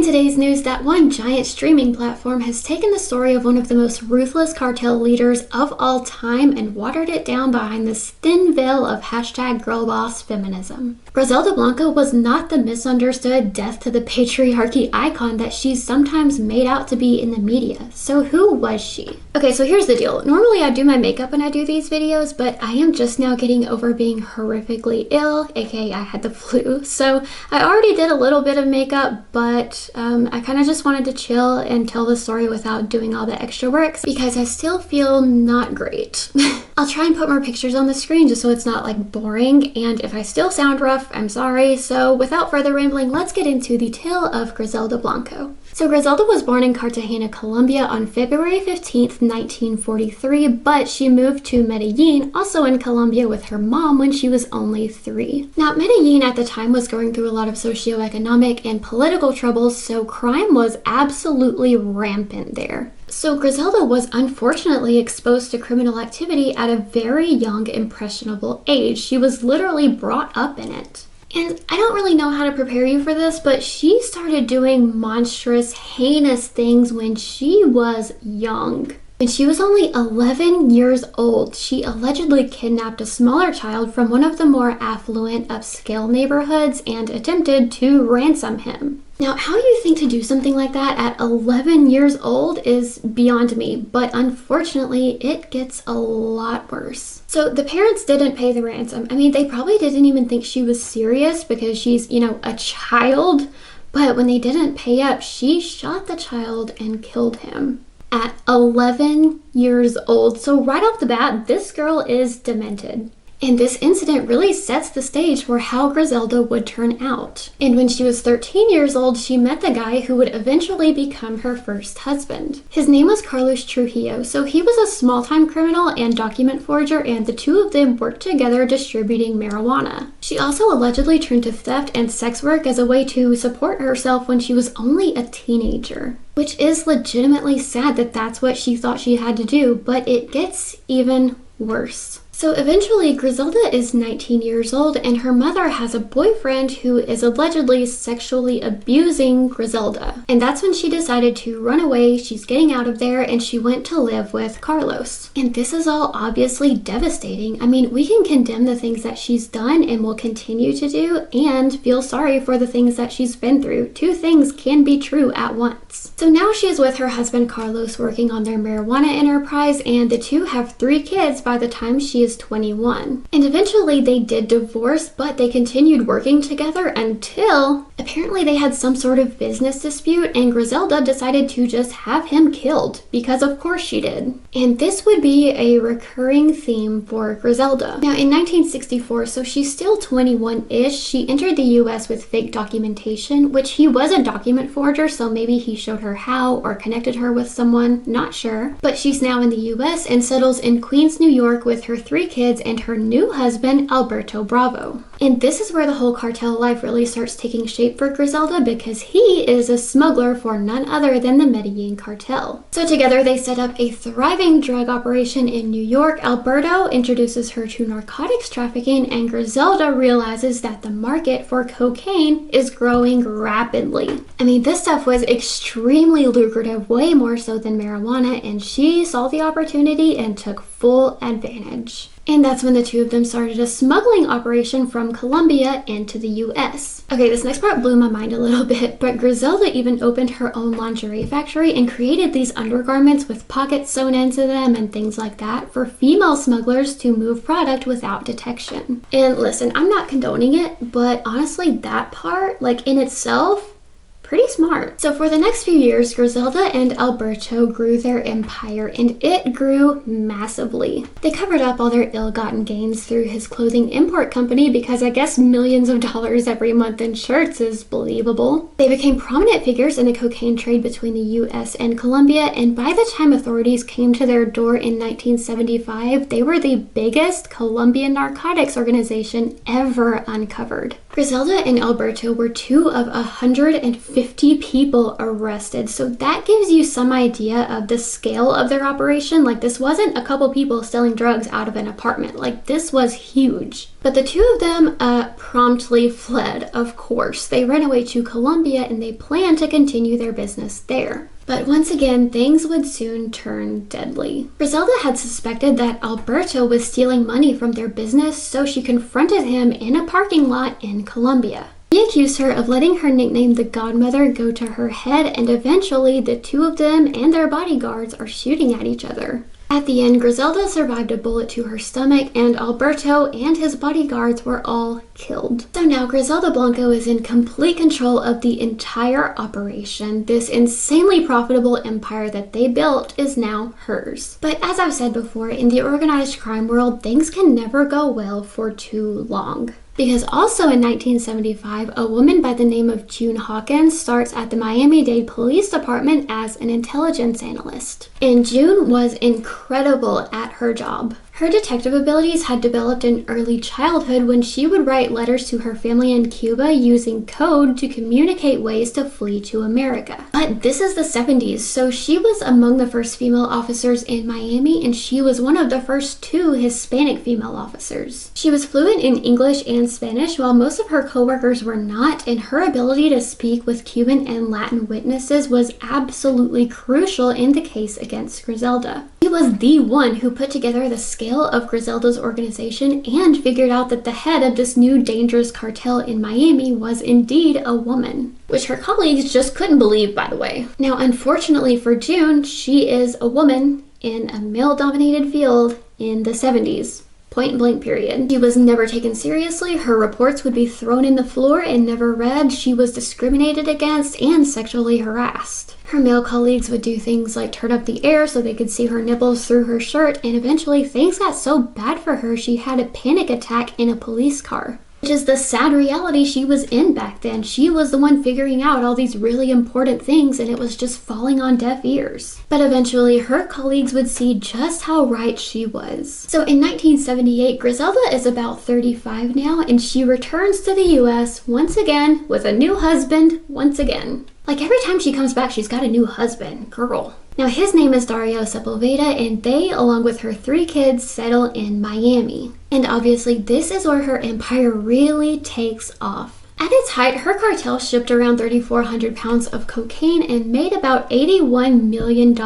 In today's news, that one giant streaming platform has taken the story of one of the most ruthless cartel leaders of all time and watered it down behind this thin veil of #girlboss feminism. Griselda Blanco was not the misunderstood death to the patriarchy icon that she's sometimes made out to be in the media. So who was she? Okay, so here's the deal. Normally I do my makeup when I do these videos, but I am just now getting over being horrifically ill, aka I had the flu. So I already did a little bit of makeup, but I kind of just wanted to chill and tell the story without doing all the extra work because I still feel not great. I'll try and put more pictures on the screen just so it's not like boring, and if I still sound rough, I'm sorry. So without further rambling, let's get into the tale of Griselda Blanco. So Griselda was born in Cartagena, Colombia on February 15th, 1943, but she moved to Medellin, also in Colombia, with her mom when she was only 3. Now, Medellin at the time was going through a lot of socioeconomic and political troubles, so crime was absolutely rampant there. So Griselda was unfortunately exposed to criminal activity at a very young, impressionable age. She was literally brought up in it. And I don't really know how to prepare you for this, but she started doing monstrous, heinous things when she was young. When she was only 11 years old, she allegedly kidnapped a smaller child from one of the more affluent, upscale neighborhoods and attempted to ransom him. Now, how you think to do something like that at 11 years old is beyond me, but unfortunately, it gets a lot worse. So the parents didn't pay the ransom. I mean, they probably didn't even think she was serious because she's, a child, but when they didn't pay up, she shot the child and killed him at 11 years old. So right off the bat, this girl is demented. And this incident really sets the stage for how Griselda would turn out. And when she was 13 years old, she met the guy who would eventually become her first husband. His name was Carlos Trujillo, so he was a small-time criminal and document forger, and the two of them worked together distributing marijuana. She also allegedly turned to theft and sex work as a way to support herself when she was only a teenager. Which is legitimately sad that that's what she thought she had to do, but it gets even worse. So eventually, Griselda is 19 years old and her mother has a boyfriend who is allegedly sexually abusing Griselda. And that's when she decided to run away. She's getting out of there and she went to live with Carlos. And this is all obviously devastating. I mean, we can condemn the things that she's done and will continue to do and feel sorry for the things that she's been through. Two things can be true at once. So now she is with her husband Carlos working on their marijuana enterprise, and the two have 3 kids by the time she is 21. And eventually they did divorce, but they continued working together until apparently they had some sort of business dispute and Griselda decided to just have him killed, because of course she did. And this would be a recurring theme for Griselda. Now in 1964, so she's still 21-ish, she entered the US with fake documentation, which he was a document forger, so maybe he showed her how or connected her with someone, not sure. But she's now in the US and settles in Queens, New York with her 3 kids and her new husband, Alberto Bravo. And this is where the whole cartel life really starts taking shape for Griselda, because he is a smuggler for none other than the Medellin cartel. So together they set up a thriving drug operation in New York. Alberto introduces her to narcotics trafficking and Griselda realizes that the market for cocaine is growing rapidly. I mean, this stuff was extremely lucrative, way more so than marijuana, and she saw the opportunity and took full advantage. And that's when the two of them started a smuggling operation from Colombia into the US. Okay, this next part blew my mind a little bit, but Griselda even opened her own lingerie factory and created these undergarments with pockets sewn into them and things like that for female smugglers to move product without detection. And listen, I'm not condoning it, but honestly, that part, like in itself, pretty smart. So for the next few years, Griselda and Alberto grew their empire, and it grew massively. They covered up all their ill-gotten gains through his clothing import company because I guess millions of dollars every month in shirts is believable. They became prominent figures in the cocaine trade between the US and Colombia, and by the time authorities came to their door in 1975, they were the biggest Colombian narcotics organization ever uncovered. Griselda and Alberto were 2 of 150 people arrested, so that gives you some idea of the scale of their operation. Like, this wasn't a couple people selling drugs out of an apartment. Like, this was huge. But the 2 of them promptly fled, of course. They ran away to Colombia and they planned to continue their business there. But once again, things would soon turn deadly. Griselda had suspected that Alberto was stealing money from their business, so she confronted him in a parking lot in Colombia. He accused her of letting her nickname the Godmother go to her head, and eventually the 2 of them and their bodyguards are shooting at each other. At the end, Griselda survived a bullet to her stomach, and Alberto and his bodyguards were all killed. So now Griselda Blanco is in complete control of the entire operation. This insanely profitable empire that they built is now hers. But as I've said before, in the organized crime world, things can never go well for too long. Because also in 1975, a woman by the name of June Hawkins starts at the Miami-Dade Police Department as an intelligence analyst. And June was incredible at her job. Her detective abilities had developed in early childhood when she would write letters to her family in Cuba using code to communicate ways to flee to America. But this is the 70s, so she was among the first female officers in Miami, and she was one of the first 2 Hispanic female officers. She was fluent in English and Spanish, while most of her co-workers were not, and her ability to speak with Cuban and Latin witnesses was absolutely crucial in the case against Griselda. He was the one who put together the scale of Griselda's organization and figured out that the head of this new dangerous cartel in Miami was indeed a woman, which her colleagues just couldn't believe, by the way. Now, unfortunately for June, she is a woman in a male-dominated field in the 70s. Point blank period. She was never taken seriously, her reports would be thrown in the floor and never read, she was discriminated against and sexually harassed. Her male colleagues would do things like turn up the air so they could see her nipples through her shirt, and eventually things got so bad for her she had a panic attack in a police car. Which is the sad reality she was in back then. She was the one figuring out all these really important things, and it was just falling on deaf ears. But eventually, her colleagues would see just how right she was. So in 1978, Griselda is about 35 now, and she returns to the US once again with a new husband once again. Like, every time she comes back, she's got a new husband. Girl. Now, his name is Dario Sepulveda, and they, along with her 3 kids, settle in Miami. And obviously, this is where her empire really takes off. At its height, her cartel shipped around 3,400 pounds of cocaine and made about $81 million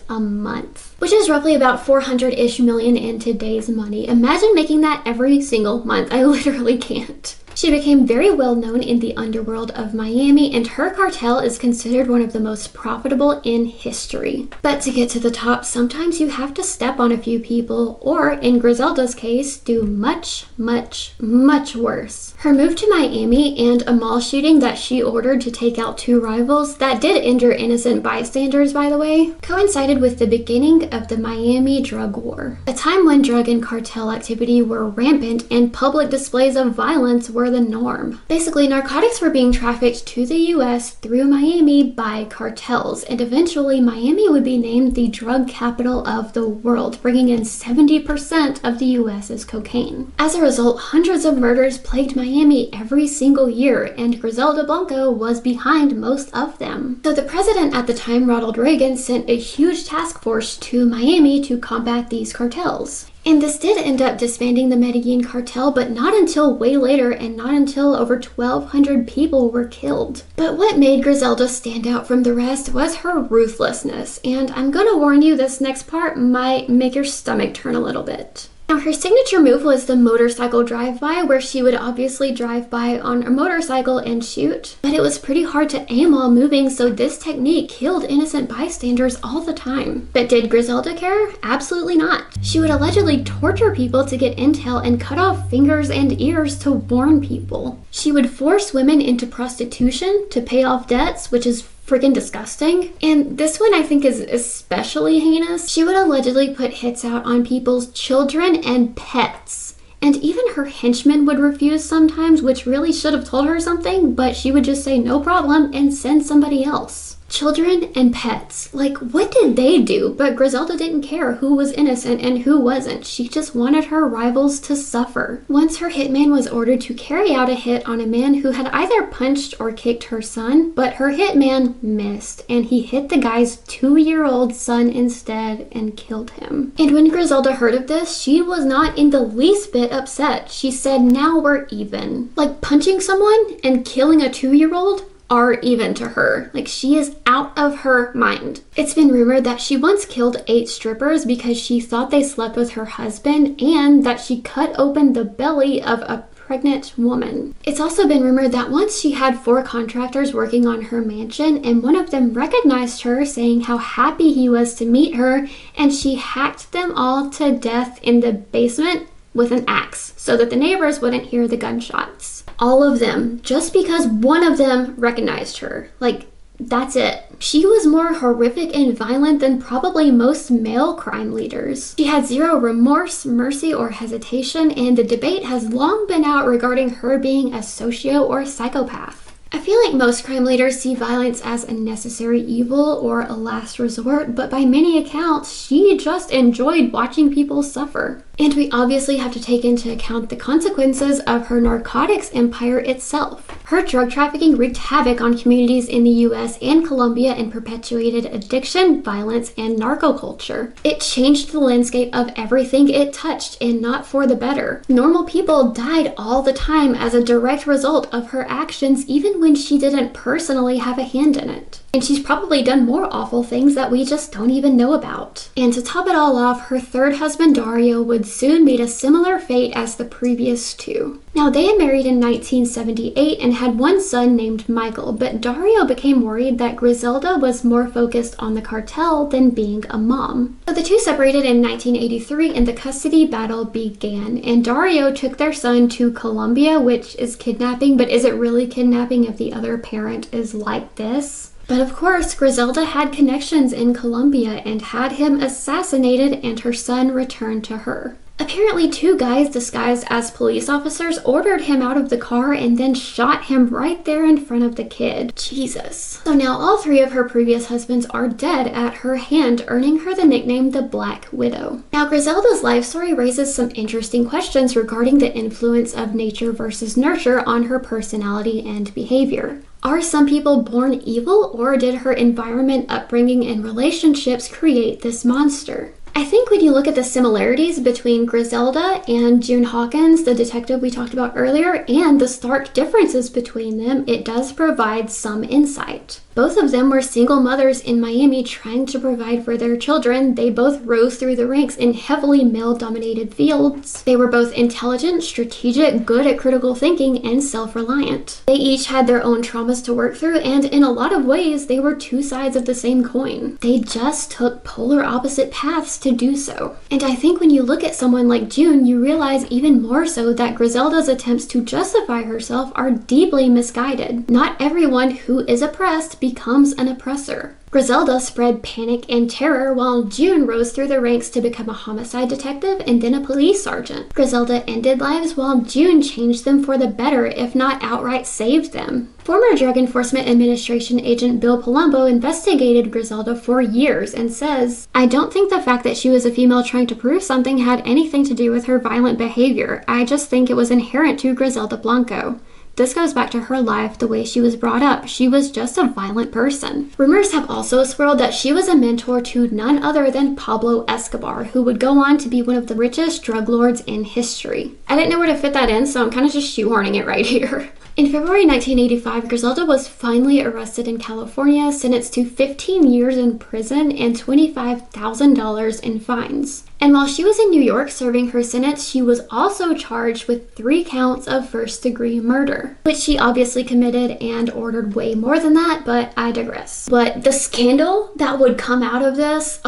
a month, which is roughly about 400-ish million in today's money. Imagine making that every single month. I literally can't. She became very well known in the underworld of Miami, and her cartel is considered one of the most profitable in history. But to get to the top, sometimes you have to step on a few people, or in Griselda's case, do much, much, much worse. Her move to Miami and a mall shooting that she ordered to take out 2 rivals that did injure innocent bystanders, by the way, coincided with the beginning of the Miami drug war, a time when drug and cartel activity were rampant and public displays of violence were the norm. Basically, narcotics were being trafficked to the US through Miami by cartels, and eventually Miami would be named the drug capital of the world, bringing in 70% of the US's cocaine. As a result, hundreds of murders plagued Miami every single year, and Griselda Blanco was behind most of them. So the president at the time, Ronald Reagan, sent a huge task force to Miami to combat these cartels. And this did end up disbanding the Medellin cartel, but not until way later, and not until over 1,200 people were killed. But what made Griselda stand out from the rest was her ruthlessness, and I'm gonna warn you, this next part might make your stomach turn a little bit. Now, her signature move was the motorcycle drive-by, where she would obviously drive by on a motorcycle and shoot. But it was pretty hard to aim while moving, so this technique killed innocent bystanders all the time. But did Griselda care? Absolutely not. She would allegedly torture people to get intel and cut off fingers and ears to warn people. She would force women into prostitution to pay off debts, which is freaking disgusting. And this one I think is especially heinous. She would allegedly put hits out on people's children and pets. And even her henchmen would refuse sometimes, which really should have told her something, but she would just say no problem and send somebody else. Children and pets. Like, what did they do? But Griselda didn't care who was innocent and who wasn't. She just wanted her rivals to suffer. Once her hitman was ordered to carry out a hit on a man who had either punched or kicked her son, but her hitman missed, and he hit the guy's 2-year-old son instead and killed him. And when Griselda heard of this, she was not in the least bit upset. She said, now we're even. Like, punching someone and killing a 2-year-old are even to her. Like, she is out of her mind. It's been rumored that she once killed 8 strippers because she thought they slept with her husband, and that she cut open the belly of a pregnant woman. It's also been rumored that once she had 4 contractors working on her mansion, and one of them recognized her, saying how happy he was to meet her, and she hacked them all to death in the basement with an axe so that the neighbors wouldn't hear the gunshots. All of them, just because one of them recognized her. Like, that's it. She was more horrific and violent than probably most male crime leaders. She had zero remorse, mercy, or hesitation, and the debate has long been out regarding her being a socio or psychopath. I feel like most crime leaders see violence as a necessary evil or a last resort, but by many accounts, she just enjoyed watching people suffer. And we obviously have to take into account the consequences of her narcotics empire itself. Her drug trafficking wreaked havoc on communities in the US and Colombia and perpetuated addiction, violence, and narco-culture. It changed the landscape of everything it touched, and not for the better. Normal people died all the time as a direct result of her actions, even when she didn't personally have a hand in it. And she's probably done more awful things that we just don't even know about. And to top it all off, her 3rd husband Dario would soon meet a similar fate as the previous 2. Now, they had married in 1978 and had one son named Michael, but Dario became worried that Griselda was more focused on the cartel than being a mom. So the two separated in 1983 and the custody battle began, and Dario took their son to Colombia, which is kidnapping, but is it really kidnapping if the other parent is like this? But of course, Griselda had connections in Colombia and had him assassinated, and her son returned to her. Apparently, 2 guys disguised as police officers ordered him out of the car and then shot him right there in front of the kid. Jesus. So now all 3 of her previous husbands are dead at her hand, earning her the nickname the Black Widow. Now, Griselda's life story raises some interesting questions regarding the influence of nature versus nurture on her personality and behavior. Are some people born evil, or did her environment, upbringing, and relationships create this monster? I think when you look at the similarities between Griselda and June Hawkins, the detective we talked about earlier, and the stark differences between them, it does provide some insight. Both of them were single mothers in Miami trying to provide for their children. They both rose through the ranks in heavily male-dominated fields. They were both intelligent, strategic, good at critical thinking, and self-reliant. They each had their own traumas to work through, and in a lot of ways, they were 2 sides of the same coin. They just took polar opposite paths to do so. And I think when you look at someone like June, you realize even more so that Griselda's attempts to justify herself are deeply misguided. Not everyone who is oppressed becomes an oppressor. Griselda spread panic and terror, while June rose through the ranks to become a homicide detective and then a police sergeant. Griselda ended lives while June changed them for the better, if not outright saved them. Former Drug Enforcement Administration agent Bill Palumbo investigated Griselda for years and says, "I don't think the fact that she was a female trying to prove something had anything to do with her violent behavior. I just think it was inherent to Griselda Blanco. This goes back to her life, the way she was brought up. She was just a violent person." Rumors have also swirled that she was a mentor to none other than Pablo Escobar, who would go on to be one of the richest drug lords in history. I didn't know where to fit that in, so I'm kind of just shoehorning it right here. In February 1985, Griselda was finally arrested in California, sentenced to 15 years in prison and $25,000 in fines. And while she was in New York serving her sentence, she was also charged with 3 counts of first-degree murder, which she obviously committed and ordered way more than that, but I digress. But the scandal that would come out of this,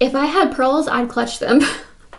if I had pearls, I'd clutch them.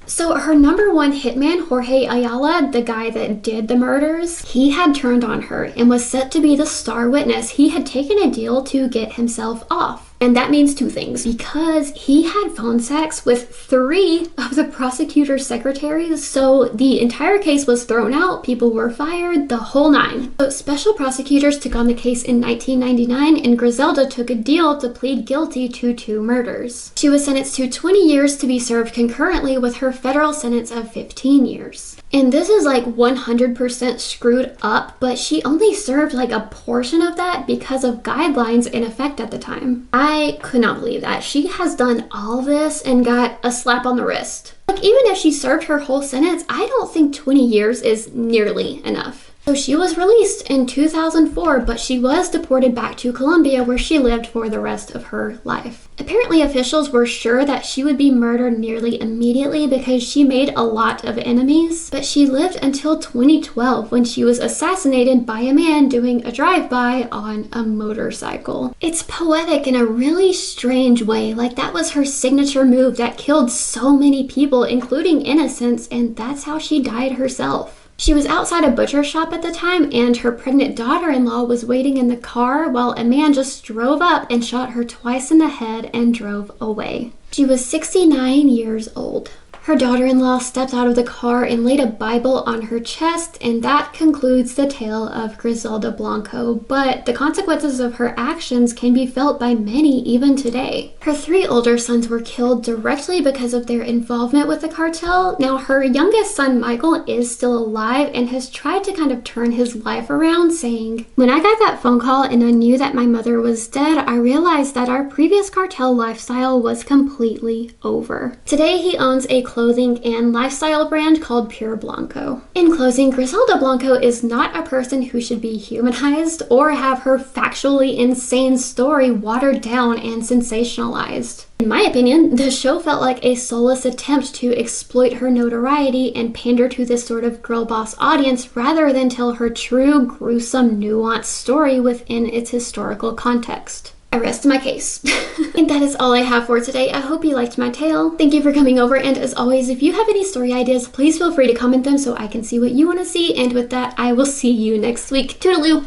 So her number 1 hitman, Jorge Ayala, the guy that did the murders, he had turned on her and was set to be the star witness. He had taken a deal to get himself off. And that means two things, because he had phone sex with 3 of the prosecutor's secretaries, so the entire case was thrown out, people were fired, the whole nine. So special prosecutors took on the case in 1999, and Griselda took a deal to plead guilty to 2 murders. She was sentenced to 20 years to be served concurrently with her federal sentence of 15 years. And this is like 100% screwed up, but she only served like a portion of that because of guidelines in effect at the time. I could not believe that. She has done all this and got a slap on the wrist. Like, even if she served her whole sentence, I don't think 20 years is nearly enough. So she was released in 2004, but she was deported back to Colombia, where she lived for the rest of her life. Apparently, officials were sure that she would be murdered nearly immediately because she made a lot of enemies, but she lived until 2012 when she was assassinated by a man doing a drive-by on a motorcycle. It's poetic in a really strange way, like that was her signature move that killed so many people, including innocents, and that's how she died herself. She was outside a butcher shop at the time, and her pregnant daughter-in-law was waiting in the car while a man just drove up and shot her twice in the head and drove away. She was 69 years old. Her daughter-in-law stepped out of the car and laid a Bible on her chest, and that concludes the tale of Griselda Blanco, but the consequences of her actions can be felt by many even today. Her 3 older sons were killed directly because of their involvement with the cartel. Now, her youngest son, Michael, is still alive and has tried to kind of turn his life around, saying, "When I got that phone call and I knew that my mother was dead, I realized that our previous cartel lifestyle was completely over." Today, he owns a clothing and lifestyle brand called Pure Blanco. In closing, Griselda Blanco is not a person who should be humanized or have her factually insane story watered down and sensationalized. In my opinion, the show felt like a soulless attempt to exploit her notoriety and pander to this sort of girl boss audience rather than tell her true, gruesome, nuanced story within its historical context. I rest my case. And that is all I have for today. I hope you liked my tale. Thank you for coming over, and as always, if you have any story ideas, please feel free to comment them so I can see what you want to see, and with that, I will see you next week. Toodaloo!